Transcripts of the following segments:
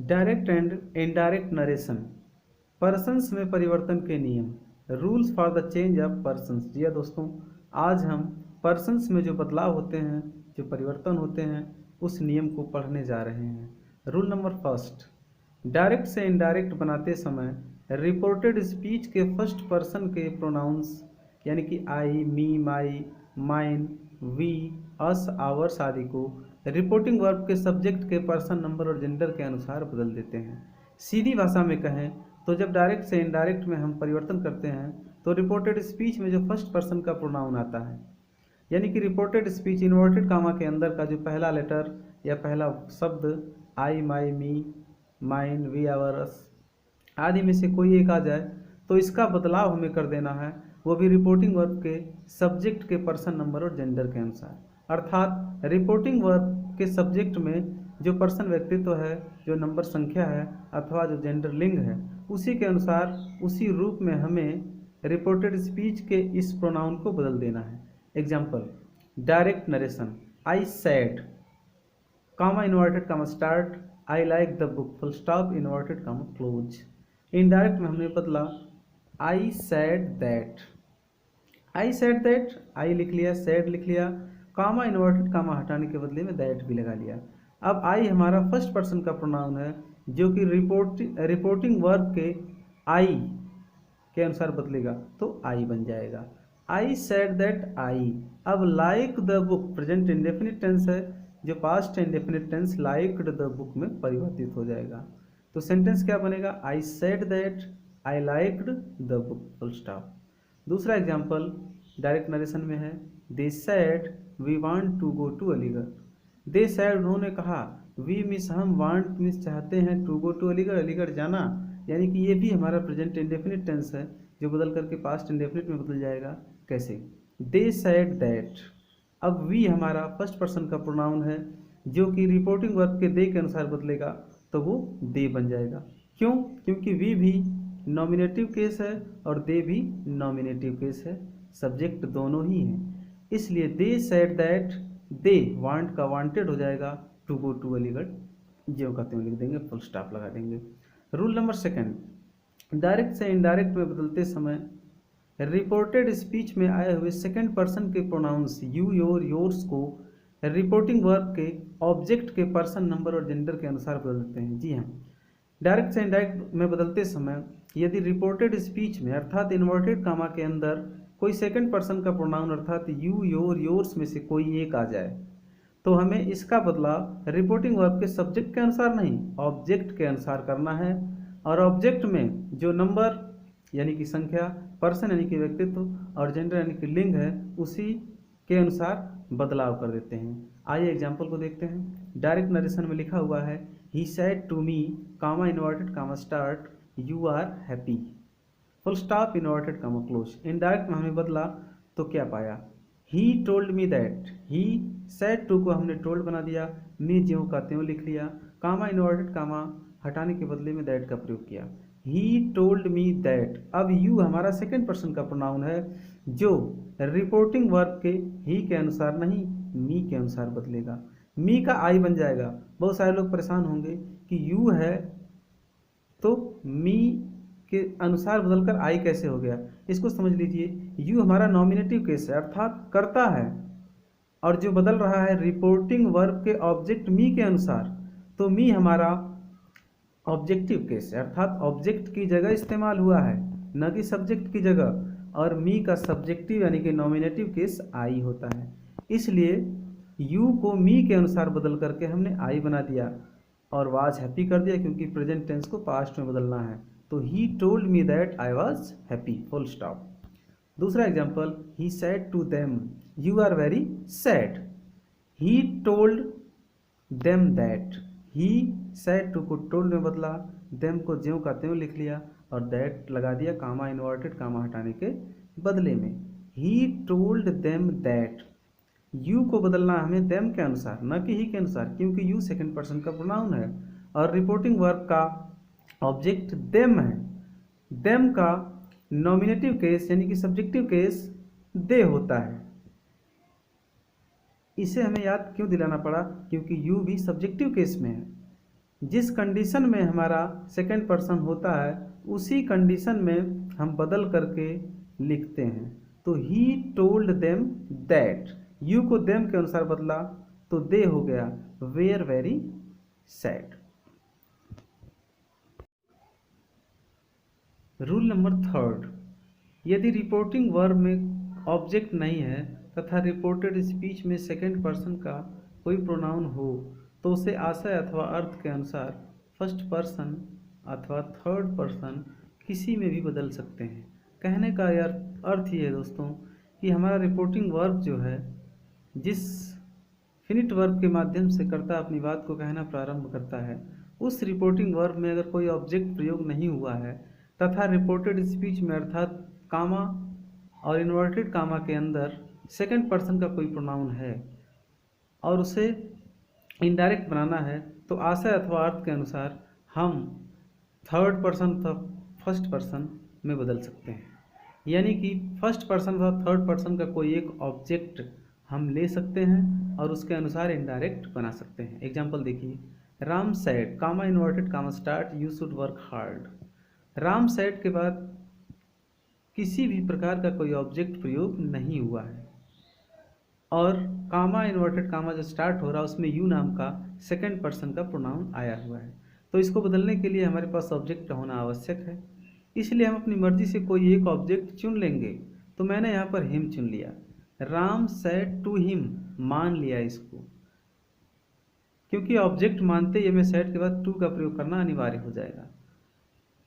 Direct and indirect narration, persons में परिवर्तन के नियम, rules for the change of persons. जी हाँ दोस्तों, आज हम पर्सन्स में जो बदलाव होते हैं, जो परिवर्तन होते हैं, उस नियम को पढ़ने जा रहे हैं। रूल नंबर फर्स्ट, डायरेक्ट से इनडायरेक्ट बनाते समय रिपोर्टेड स्पीच के फर्स्ट पर्सन के प्रोनाउंस यानी कि आई, मी, माई, माइन, वी, अस, आवर्स आदि को रिपोर्टिंग वर्ब के सब्जेक्ट के पर्सन नंबर और जेंडर के अनुसार बदल देते हैं। सीधी भाषा में कहें तो जब डायरेक्ट से इनडायरेक्ट में हम परिवर्तन करते हैं तो रिपोर्टेड स्पीच में जो फर्स्ट पर्सन का प्रोनाउन आता है, यानी कि रिपोर्टेड स्पीच इन्वर्टेड कामा के अंदर का जो पहला लेटर या पहला शब्द आई, my, me, mine, we, hours आदि में से कोई एक आ जाए तो इसका बदलाव हमें कर देना है, वो भी रिपोर्टिंग वर्ब के सब्जेक्ट के पर्सन नंबर और जेंडर के अनुसार। अर्थात रिपोर्टिंग वर्ब के सब्जेक्ट में जो पर्सन व्यक्तित्व है, जो नंबर संख्या है अथवा जो जेंडर लिंग है, उसी के अनुसार उसी रूप में हमें रिपोर्टेड स्पीच के इस प्रोनाउन को बदल देना है। Example, direct narration, I said comma inverted comma start I like the book full stop inverted comma close. Indirect में हमने बदला I said that, I said that, I लिख लिया, सैड लिख लिया, कामा इन्वर्टेड कामा हटाने के बदले में दैट भी लगा लिया। अब आई हमारा फर्स्ट पर्सन का प्रोनाउन है जो कि रिपोर्टिंग वर्ब के आई के अनुसार बदलेगा तो आई बन जाएगा। I said that I. अब like the book present indefinite tense है, जो past indefinite tense liked the book में परिवर्तित हो जाएगा। तो सेंटेंस क्या बनेगा, I said that I liked the book full stop. दूसरा एग्जाम्पल डायरेक्ट नरेशन में है, they said we want to go to Aligarh. They said उन्होंने कहा, वी मिस हम, वांट मिस चाहते हैं, to go to Aligarh Aligarh जाना, यानी कि ये भी हमारा प्रेजेंट इंडेफिनिट टेंस है जो बदल करके पास्ट इंडेफिनिट में बदल जाएगा। कैसे, दे सैड दैट। अब वी हमारा फर्स्ट पर्सन का प्रोनाउन है जो कि रिपोर्टिंग वर्ब के दे के अनुसार बदलेगा तो वो दे बन जाएगा। क्यों, क्योंकि वी भी नॉमिनेटिव केस है और दे भी नॉमिनेटिव केस है, सब्जेक्ट दोनों ही हैं, इसलिए दे सैड दैट, दे वांट का वांटेड हो जाएगा, टू गो टू अलीगढ़ ज्यों का त्यों लिख देंगे, फुल स्टॉप लगा देंगे। रूल नंबर सेकंड, डायरेक्ट से इनडायरेक्ट में बदलते समय रिपोर्टेड स्पीच में आए हुए सेकंड पर्सन के प्रोनाउंस यू, योर, योर्स को रिपोर्टिंग वर्ब के ऑब्जेक्ट के पर्सन नंबर और जेंडर के अनुसार बदल देते हैं। जी हाँ, डायरेक्ट से इनडायरेक्ट में बदलते समय यदि रिपोर्टेड स्पीच में अर्थात इन्वर्टेड कामा के अंदर कोई सेकंड पर्सन का प्रोनाउन अर्थात यू, योर, योर्स में से कोई एक आ जाए तो हमें इसका बदलाव रिपोर्टिंग वर्ब के सब्जेक्ट के अनुसार नहीं, ऑब्जेक्ट के अनुसार करना है। और ऑब्जेक्ट में जो नंबर यानी कि संख्या, पर्सन यानी कि व्यक्तित्व और जेंडर यानी कि लिंग है, उसी के अनुसार बदलाव कर देते हैं। आइए एग्जाम्पल को देखते हैं। डायरेक्ट नरेशन में लिखा हुआ है, he said to me comma inverted comma start you are happy full stop inverted comma close. Indirect में हमने बदला तो क्या पाया, he told me that, he said to को हमने टोल्ड बना दिया, मी ज्यों का त्यों लिख लिया, कामा इन्वर्टेड कामा हटाने के बदले में दैट का प्रयोग किया, ही टोल्ड मी दैट। अब यू हमारा सेकंड पर्सन का प्रोनाउन है जो रिपोर्टिंग वर्ब के ही के अनुसार नहीं, मी के अनुसार बदलेगा, मी का आई बन जाएगा। बहुत सारे लोग परेशान होंगे कि यू है तो मी के अनुसार बदलकर आई कैसे हो गया, इसको समझ लीजिए। यू हमारा नॉमिनेटिव केस है अर्थात करता है, और जो बदल रहा है रिपोर्टिंग वर्ब के ऑब्जेक्ट मी के अनुसार, तो मी हमारा ऑब्जेक्टिव केस है अर्थात ऑब्जेक्ट की जगह इस्तेमाल हुआ है न कि सब्जेक्ट की जगह, और मी का सब्जेक्टिव यानी कि नॉमिनेटिव केस आई होता है। इसलिए यू को मी के अनुसार बदल करके हमने आई बना दिया और वाज हैप्पी कर दिया, क्योंकि प्रेजेंट टेंस को पास्ट में बदलना है। तो he told me that I was happy full stop. दूसरा example, he said to them you are very sad, he told them that, he said to को टोल्ड में बदला, देम को ज्यों का त्यों लिख लिया और दैट लगा दिया कामा इन्वर्टेड कामा हटाने के बदले में, ही टोल्ड देम दैट। यू को बदलना हमें देम के अनुसार न कि ही के अनुसार, क्योंकि यू सेकंड पर्सन का प्रोनाउन है और रिपोर्टिंग वर्ब का ऑब्जेक्ट देम है। देम का नॉमिनेटिव केस यानी कि सब्जेक्टिव केस दे होता है। इसे हमें याद क्यों दिलाना पड़ा, क्योंकि यू भी सब्जेक्टिव केस में है, जिस कंडीशन में हमारा सेकंड पर्सन होता है उसी कंडीशन में हम बदल करके लिखते हैं। तो he told them that, you को देम के अनुसार बदला तो दे हो गया were very sad. Rule number third, यदि रिपोर्टिंग वर्ब में ऑब्जेक्ट नहीं है तथा रिपोर्टेड स्पीच में सेकंड पर्सन का कोई प्रोनाउन हो तो उसे आशय अथवा अर्थ के अनुसार फर्स्ट पर्सन अथवा थर्ड पर्सन किसी में भी बदल सकते हैं। कहने का अर्थ ये है दोस्तों कि हमारा रिपोर्टिंग वर्ब जो है जिस फिनिट वर्ब के माध्यम से कर्ता अपनी बात को कहना प्रारंभ करता है, उस रिपोर्टिंग वर्ब में अगर कोई ऑब्जेक्ट प्रयोग नहीं हुआ है तथा रिपोर्टेड स्पीच में अर्थात कामा और इन्वर्टेड कामा के अंदर सेकंड पर्सन का कोई प्रोनाउन है और उसे इनडायरेक्ट बनाना है तो आशय अथवा अर्थ के अनुसार हम थर्ड पर्सन अथवा फर्स्ट पर्सन में बदल सकते हैं। यानी कि फर्स्ट पर्सन अथवा थर्ड पर्सन का कोई एक ऑब्जेक्ट हम ले सकते हैं और उसके अनुसार इनडायरेक्ट बना सकते हैं। एग्जाम्पल देखिए, Ram said comma inverted comma start you should work hard. Ram said के बाद किसी भी प्रकार का कोई ऑब्जेक्ट प्रयोग नहीं हुआ है और कामा इन्वर्टेड कामा जो स्टार्ट हो रहा है उसमें यू नाम का सेकंड पर्सन का प्रोनाउन आया हुआ है। तो इसको बदलने के लिए हमारे पास ऑब्जेक्ट का होना आवश्यक है, इसलिए हम अपनी मर्जी से कोई एक ऑब्जेक्ट चुन लेंगे। तो मैंने यहाँ पर हिम चुन लिया, राम सेड टू हिम मान लिया इसको, क्योंकि ऑब्जेक्ट मानते ही हमें सेड के बाद टू का प्रयोग करना अनिवार्य हो जाएगा।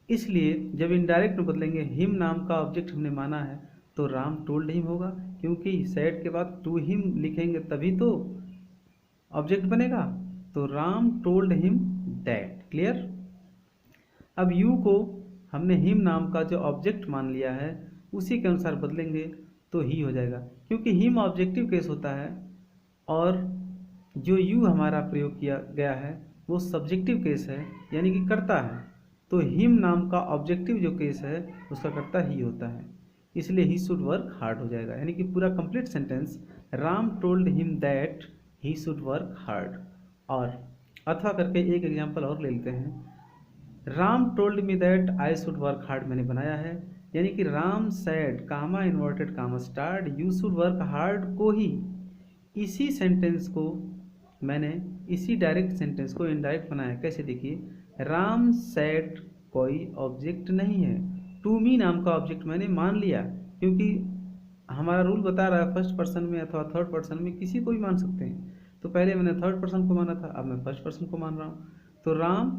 इसलिए जब इनडायरेक्ट में बदलेंगे, हिम नाम का ऑब्जेक्ट हमने माना है तो राम टोल्ड हिम होगा, क्योंकि सेड के बाद टू हिम लिखेंगे तभी तो ऑब्जेक्ट बनेगा। तो Ram told him that. Clear. अब यू को हमने हिम नाम का जो ऑब्जेक्ट मान लिया है उसी के अनुसार बदलेंगे तो ही हो जाएगा, क्योंकि हिम ऑब्जेक्टिव केस होता है और जो यू हमारा प्रयोग किया गया है वो सब्जेक्टिव केस है, यानी कि कर्ता है। तो हिम नाम का ऑब्जेक्टिव जो केस है उसका कर्ता ही होता है, इसलिए ही शुड वर्क हार्ड हो जाएगा। यानी कि पूरा complete sentence, Ram told him that he should work hard. और अथवा करके एक एग्जांपल और ले लेते हैं, Ram told me that I should work hard मैंने बनाया है, यानी कि Ram said comma inverted comma start you should work hard को ही इसी सेंटेंस को मैंने इसी डायरेक्ट सेंटेंस को इनडायरेक्ट बनाया। कैसे देखिए, राम सैड कोई ऑब्जेक्ट नहीं है, टू मी नाम का ऑब्जेक्ट मैंने मान लिया, क्योंकि हमारा रूल बता रहा है फर्स्ट पर्सन में अथवा थर्ड पर्सन में किसी को भी मान सकते हैं। तो पहले मैंने थर्ड पर्सन को माना था, अब मैं फर्स्ट पर्सन को मान रहा हूँ। तो राम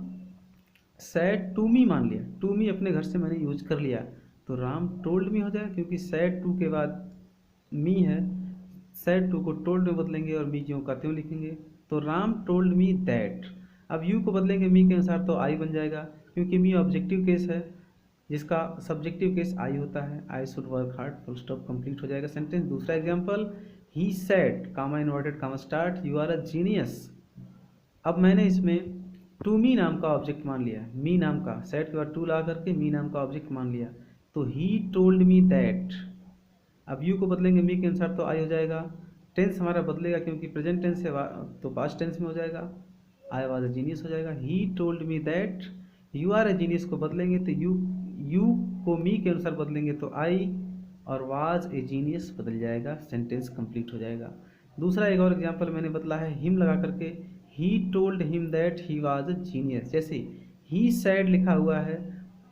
सैड टू मी मान लिया, टू मी अपने घर से मैंने यूज कर लिया तो राम टोल्ड मी हो जाएगा, क्योंकि सैड टू के बाद मी है, सैड टू को टोल्ड में बदलेंगे और मी ज्यों का त्यों लिखेंगे। तो राम टोल्ड मी दैट। अब यू को बदलेंगे मी के अनुसार तो आई बन जाएगा, क्योंकि मी ऑब्जेक्टिव केस है जिसका सब्जेक्टिव केस आई होता है। I should work hard, full stop, complete हो जाएगा सेंटेंस। दूसरा example, he said comma inverted comma start you are a genius. अब मैंने इसमें टू मी नाम का ऑब्जेक्ट मान लिया, मी नाम का, सेड के बाद टू ला करके मी नाम का ऑब्जेक्ट मान लिया, तो ही टोल्ड मी दैट। अब यू को बदलेंगे मी के अनुसार तो आई हो जाएगा, टेंस हमारा बदलेगा क्योंकि प्रेजेंट टेंस है तो पास्ट टेंस में हो जाएगा, आई वाज अ जीनियस हो जाएगा। He told me that you are a genius को बदलेंगे तो यू को मी के अनुसार बदलेंगे तो आई, और वाज ए जीनियस बदल जाएगा, सेंटेंस कंप्लीट हो जाएगा। दूसरा एक और एग्जांपल मैंने बदला है हिम लगा करके, ही told him that he was a genius. जैसे ही सैड लिखा हुआ है,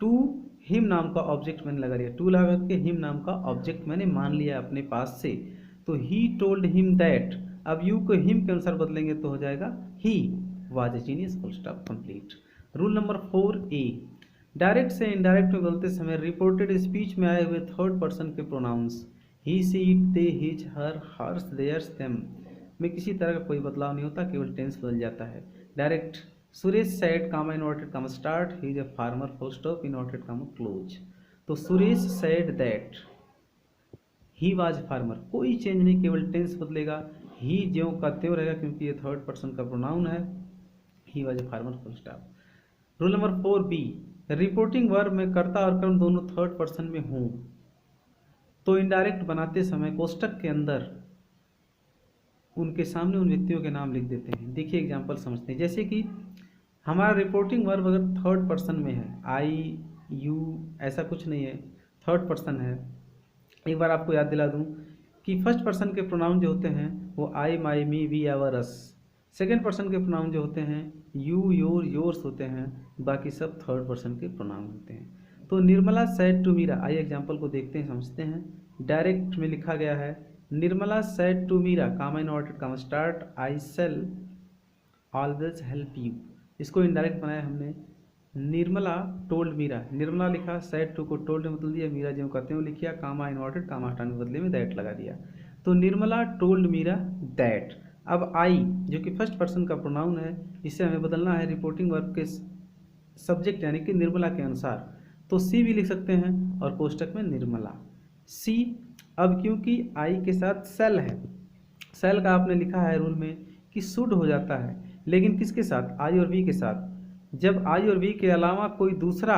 टू हिम नाम का ऑब्जेक्ट मैंने लगा लिया, टू लगा करके हिम नाम का ऑब्जेक्ट मैंने मान लिया अपने पास से, तो ही टोल्ड हिम दैट। अब यू को हिम के अनुसार बदलेंगे तो हो जाएगा he was a genius, full stop, complete. Rule number 4A, direct से इनडायरेक्ट में बोलते समय रिपोर्टेड स्पीच में आए हुए थर्ड पर्सन के pronouns he, she, it, they, his, her, hers, theirs, them में किसी तरह का कोई बदलाव नहीं होता, केवल टेंस बदल जाता है। Direct, Suresh said comma inverted comma start he is a farmer, full stop, inverted comma close. तो Suresh said that he was farmer, कोई चेंज नहीं, केवल टेंस बदलेगा, ही ज्यों का त्यों रहेगा क्योंकि ये थर्ड पर्सन का प्रोनाउन है, ही was a farmer, full stop. Rule number 4B, reporting verb में कर्ता और कर्म दोनों थर्ड पर्सन में हों तो इनडायरेक्ट बनाते समय कोष्टक के अंदर उनके सामने उन व्यक्तियों के नाम लिख देते हैं। देखिए एग्जाम्पल समझते हैं, जैसे कि हमारा रिपोर्टिंग वर्ब अगर थर्ड पर्सन में है, आई यू ऐसा कुछ नहीं है, थर्ड पर्सन है। एक बार आपको याद दिला दूं कि फर्स्ट पर्सन के प्रोनाउन जो होते हैं वो I, my, me, we, our, us. Second person के प्रोनाउन जो होते हैं यू, योर, योर्स होते हैं। बाकी सब थर्ड पर्सन के प्रोनाउन होते हैं। तो निर्मला सेड टू मीरा, आइए एग्जाम्पल को देखते हैं, समझते हैं। डायरेक्ट में लिखा गया है Nirmala said to Meera, comma inverted comma start, I shall always help you. इसको इनडायरेक्ट बनाया हमने, निर्मला टोल्ड मीरा, निर्मला लिखा, सेड टू को टोल्ड में बदल दिया, मीरा जो कहते हैं वो लिखिया, कामा इनवर्टेड कामा हटाने के बदले में दैट लगा दिया। तो निर्मला टोल्ड मीरा दैट। अब आई जो कि फर्स्ट पर्सन का प्रोनाउन है, इसे हमें बदलना है रिपोर्टिंग वर्ब के सब्जेक्ट यानी कि निर्मला के अनुसार। तो सी भी लिख सकते हैं और कोष्टक में निर्मला सी। अब क्योंकि आई के साथ सेल है, सेल का आपने लिखा है रूल में कि शुड हो जाता है, लेकिन किसके साथ, आई और वी के साथ। जब आई और वी के अलावा कोई दूसरा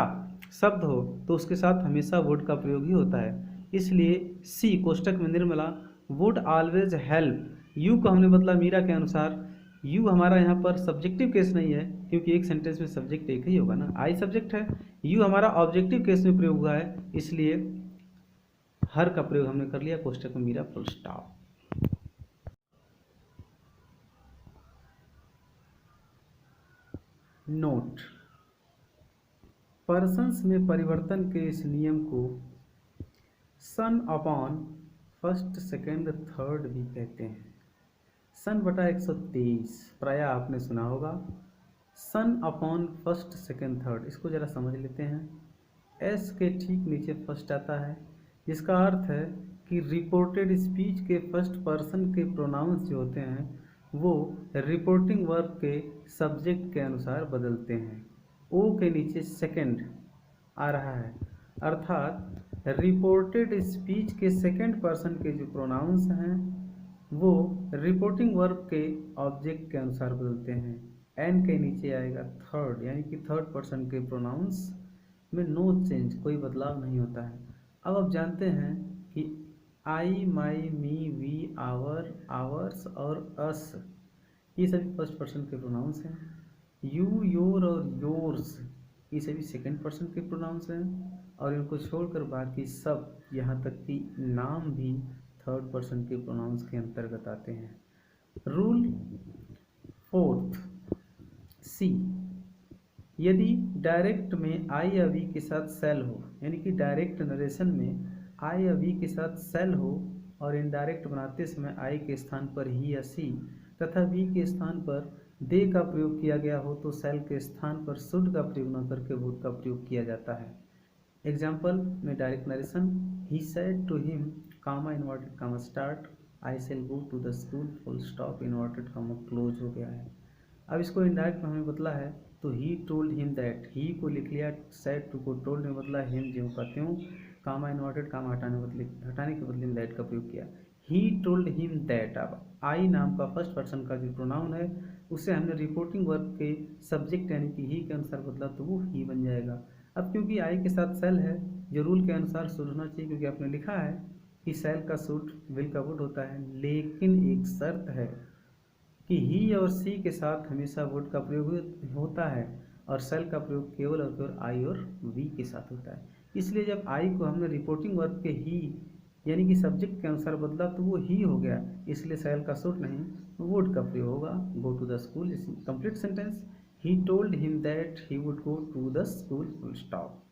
शब्द हो तो उसके साथ हमेशा वुड का प्रयोग ही होता है। इसलिए सी कोष्टक में Nirmala would always help you को हमने बदला मीरा के अनुसार। यू हमारा यहाँ पर सब्जेक्टिव केस नहीं है क्योंकि एक सेंटेंस में सब्जेक्ट एक ही होगा ना, आई सब्जेक्ट है, यू हमारा ऑब्जेक्टिव केस में प्रयोग हुआ है, इसलिए हर का प्रयोग हमने कर लिया, कोष्टक में Meera full stop. Note, persons में परिवर्तन के इस नियम को son upon first, second, third भी कहते हैं। सन बटा 123 प्राय आपने सुना होगा, सन अपॉन फर्स्ट, सेकेंड, थर्ड। इसको जरा समझ लेते हैं। एस के ठीक नीचे फर्स्ट आता है, जिसका अर्थ है कि रिपोर्टेड स्पीच के फर्स्ट पर्सन के प्रोनाउंस जो होते हैं वो रिपोर्टिंग वर्ब के सब्जेक्ट के अनुसार बदलते हैं। ओ के नीचे सेकंड आ रहा है, अर्थात रिपोर्टेड स्पीच के सेकंड पर्सन के जो प्रोनाउंस हैं वो रिपोर्टिंग वर्ब के ऑब्जेक्ट के अनुसार बदलते हैं। एन के नीचे आएगा थर्ड, यानी कि थर्ड पर्सन के प्रोनाउंस में नो चेंज, कोई बदलाव नहीं होता है। अब आप जानते हैं कि आई, my, me, we, our, hours और अस ये सभी फर्स्ट पर्सन के प्रोनाउंस हैं। यू, योर और योर्स ये सभी सेकंड पर्सन के प्रोनाउंस हैं, और इनको छोड़कर बाकी सब यहाँ तक कि नाम भी थर्ड पर्सन के प्रोनाउंस के अंतर्गत आते हैं। रूल फोर्थ सी, यदि डायरेक्ट में आई या वी के साथ सेल हो, यानी कि डायरेक्ट नरेशन में आई या वी के साथ सेल हो और इनडायरेक्ट बनाते समय आई के स्थान पर ही या सी तथा वी के स्थान पर दे का प्रयोग किया गया हो तो सेल के स्थान पर शुड का प्रयोग न करके वुड का प्रयोग किया जाता है। एग्जाम्पल में direct narration, he said to him, comma inverted comma start, I shall go to the school full stop inverted comma close हो गया है। अब इसको इनडायरेक्ट में हमें बदला है तो ही टोल्ड हिम दैट, ही को लिख लिया, सेड टू को टोल्ड में बदला, हिम ज्यों का त्यों, कामा इन्वर्टेड कामा हटाने के बदले में दैट का प्रयोग किया, ही टोल्ड हिम दैट। अब आई नाम का फर्स्ट पर्सन का जो प्रोनाउन है उसे हमने रिपोर्टिंग वर्ब के सब्जेक्ट यानी कि ही के अनुसार बदला तो वो ही बन जाएगा। अब क्योंकि आई के साथ सेल है जो रूल के अनुसार शुड होना चाहिए, क्योंकि आपने लिखा है कि सेल का शुड विल का वुड होता है, लेकिन एक शर्त है कि ही और सी के साथ हमेशा वुड का प्रयोग होता है और सेल का प्रयोग केवल और केवल आई और वी के साथ होता है। इसलिए जब आई को हमने रिपोर्टिंग वर्ब के ही यानी कि सब्जेक्ट के अनुसार बदला तो वो ही हो गया, इसलिए सेल का शुड नहीं वुड का प्रयोग होगा। Go to the school is complete sentence, he told him that he would go to the school full stop.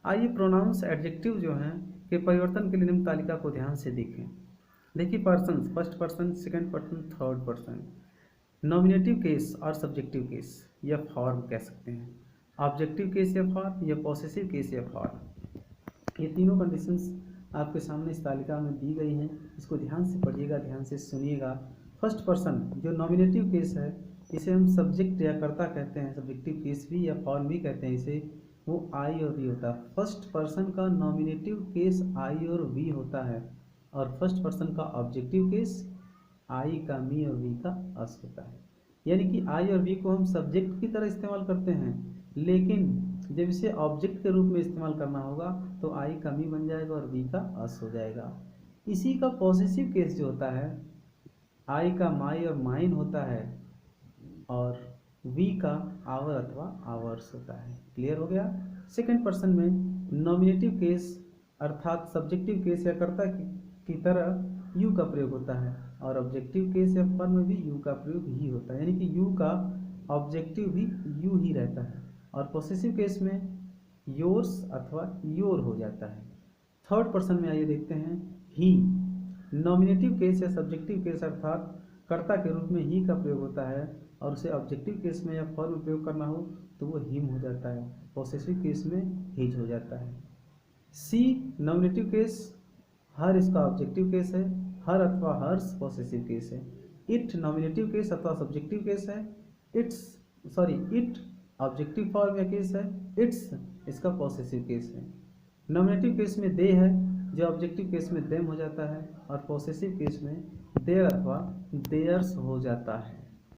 आइए प्रोनाउंस एडजेक्टिव जो हैं के परिवर्तन के लिए निम्न तालिका को ध्यान से देखें। देखिए person, first person, second person, third person, nominative case और सब्जेक्टिव केस या फॉर्म कह सकते हैं, ऑब्जेक्टिव केस या फॉर्म या पॉसेसिव केस या फॉर्म, ये तीनों कंडीशंस आपके सामने इस तालिका में दी गई हैं। इसको ध्यान से पढ़िएगा, ध्यान से सुनिएगा। फर्स्ट पर्सन जो नॉमिनेटिव केस है इसे हम सब्जेक्ट या कर्ता कहते हैं, सब्जेक्टिव केस भी या फॉर्म भी कहते हैं इसे, वो आई और वी होता है। फर्स्ट पर्सन का नॉमिनेटिव केस आई और वी होता है और फर्स्ट पर्सन का ऑब्जेक्टिव केस आई का मी और वी का अस होता है। यानी कि आई और वी को हम सब्जेक्ट की तरह इस्तेमाल करते हैं, लेकिन जब इसे ऑब्जेक्ट के रूप में इस्तेमाल करना होगा तो आई का मी बन जाएगा और वी का अस हो जाएगा। इसी का पॉसेसिव केस जो होता है आई का माई और माइन होता है और वी का आवर अथवा आवर्स होता है। क्लियर हो गया। सेकंड पर्सन में नॉमिनेटिव केस अर्थात सब्जेक्टिव केस या कर्ता की तरह यू का प्रयोग होता है, और ऑब्जेक्टिव केस या फर्म में भी यू का प्रयोग ही होता है, यानी कि यू का ऑब्जेक्टिव भी यू ही रहता है। और पोसेसिव केस में योर्स अथवा योर हो जाता है। थर्ड पर्सन में आइए देखते हैं ही। नॉमिनेटिव केस या सब्जेक्टिव केस अर्थात कर्ता के रूप में ही का प्रयोग होता है, और उसे ऑब्जेक्टिव केस में या फॉर्म में प्रयोग करना हो तो वो हिम हो जाता है, पॉसेसिव केस में हिज हो जाता है। सी नॉमिनेटिव केस, हर इसका ऑब्जेक्टिव केस है, हर अथवा हर्स पॉसेसिव केस है। इट नॉमिनेटिव केस अथवा सब्जेक्टिव केस है, इट ऑब्जेक्टिव फॉर्म या केस है, इट्स इसका पॉसेसिव केस है। नॉमिनेटिव केस में दे है, जो ऑब्जेक्टिव केस में देम हो जाता है, और पॉसेसिव केस में देयर अथवा देयर्स हो जाता है।